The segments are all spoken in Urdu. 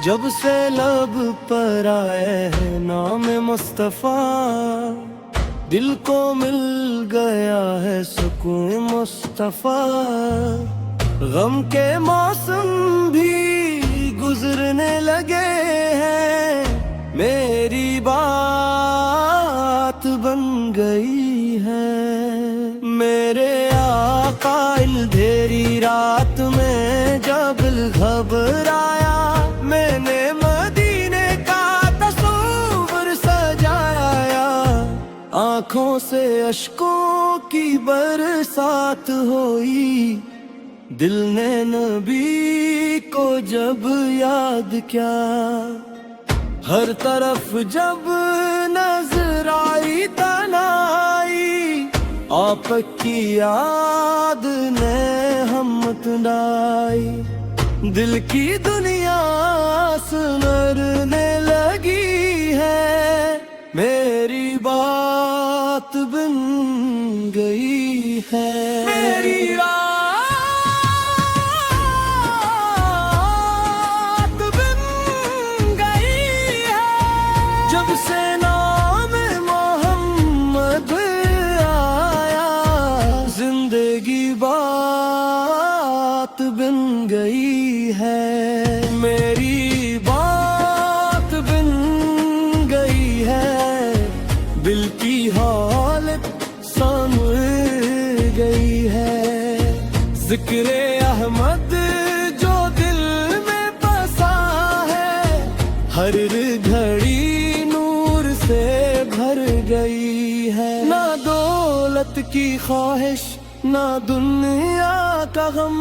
جب سے لب پر آئے ہے نام مصطفیٰ، دل کو مل گیا ہے سکون مصطفیٰ۔ غم کے موسم بھی گزرنے لگے ہیں، میری بات بن گئی ہے۔ میرے آقا اندھیری رات میں جب گھبرایا، میں نے مدینے کا تصور سجایا۔ آنکھوں سے اشکوں کی برسات ہوئی، دل نے نبی کو جب یاد کیا۔ ہر طرف جب نظر آئی تنہائی، آپ کی یاد نے ہمت ڈائی۔ دل کی دنیا سنرنے لگی ہے، میری بات بن گئی ہے۔ میری بات بن گئی ہے، جب سے نام محمد آیا، زندگی بات بن گئی ہے۔ میری بات بن گئی ہے، دل کی حالت سمجھ گئی ہے۔ ذکر احمد جو دل میں بسا ہے، ہر گھڑی نور سے بھر گئی ہے۔ نہ دولت کی خواہش، نہ دنیا کا غم،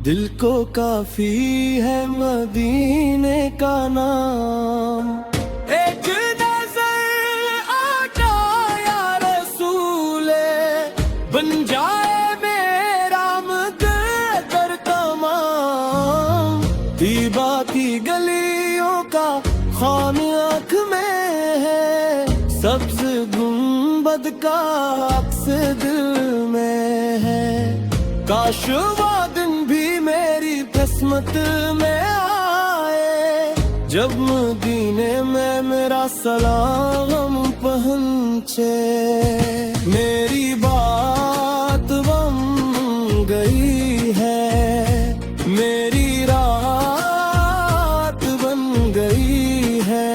دل کو کافی ہے مدینے کا نام۔ ایک نظر آقا یا رسول بن جائے میرا مقدر تمام۔ طیبہ کی گلیوں کا خان آنکھ میں ہے، سبز گنبد کا عکس دل میں ہے۔ کاش وہ دن بھی میری قسمت میں آئے، جب مدینے میں میرا سلام پہنچے۔ میری بات بن گئی ہے، میری رات بن گئی ہے،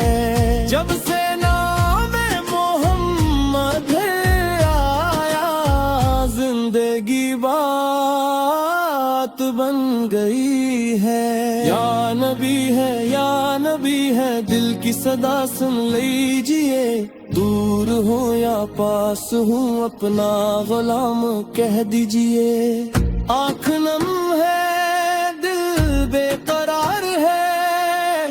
جب سے نام محمد آیا، زندگی بات بن گئی ہے۔ یا نبی ہے، یا نبی ہے، دل کی صدا سن لیجئے۔ دور ہوں یا پاس ہوں، اپنا غلام کہہ دیجئے۔ آنکھ نم ہے، دل بے قرار ہے،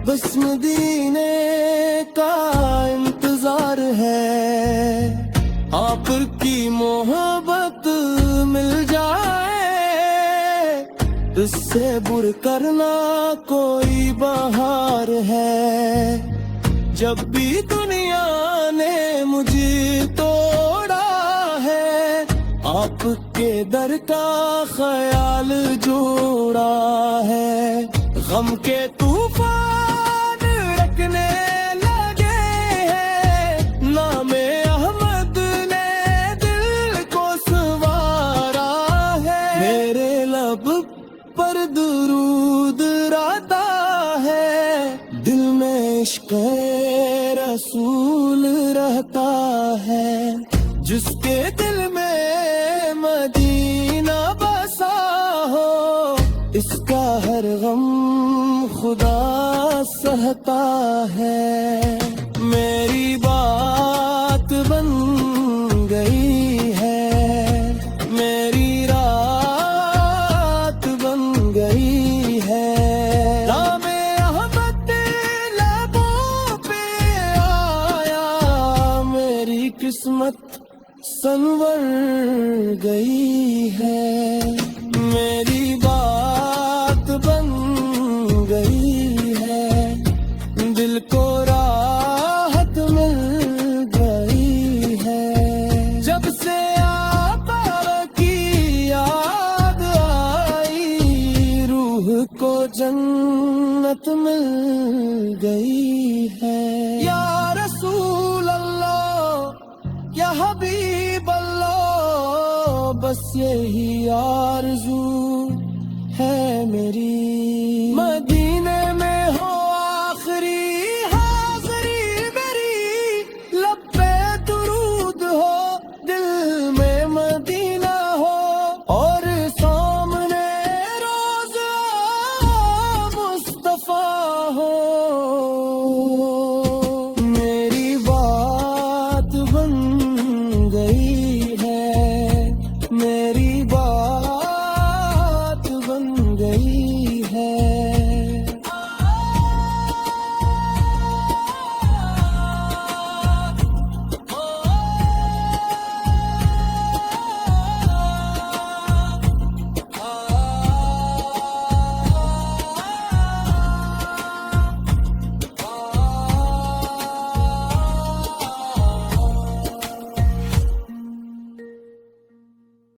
بس مدینے کا انتظار ہے۔ آپ کی محبت مل جائے، اس سے بڑھ کرنا کوئی بہار ہے۔ جب بھی دنیا نے مجھے توڑا ہے، آپ کے در کا خیال جوڑا ہے۔ غم کے طوفان رکھنے لگے ہیں، نام احمد نے دل کو سنوارا ہے۔ میرے لب پر درود رہتا ہے، دل میں عشق رسول رہتا ہے۔ جس کے دل میں مدینہ بسا ہو، اس کا ہر غم خدا سہتا ہے۔ میری بات بن گئی ہے، میری رات بن گئی ہے۔ نام احمد لبوں پہ آیا، میری قسمت سنور گئی ہے۔ میری بات بن گئی ہے، دل کو راحت مل گئی ہے۔ جب سے آپ کی یاد آئی، روح کو جنت یا حبیب اللہ، بس یہی آرزو ہے میری.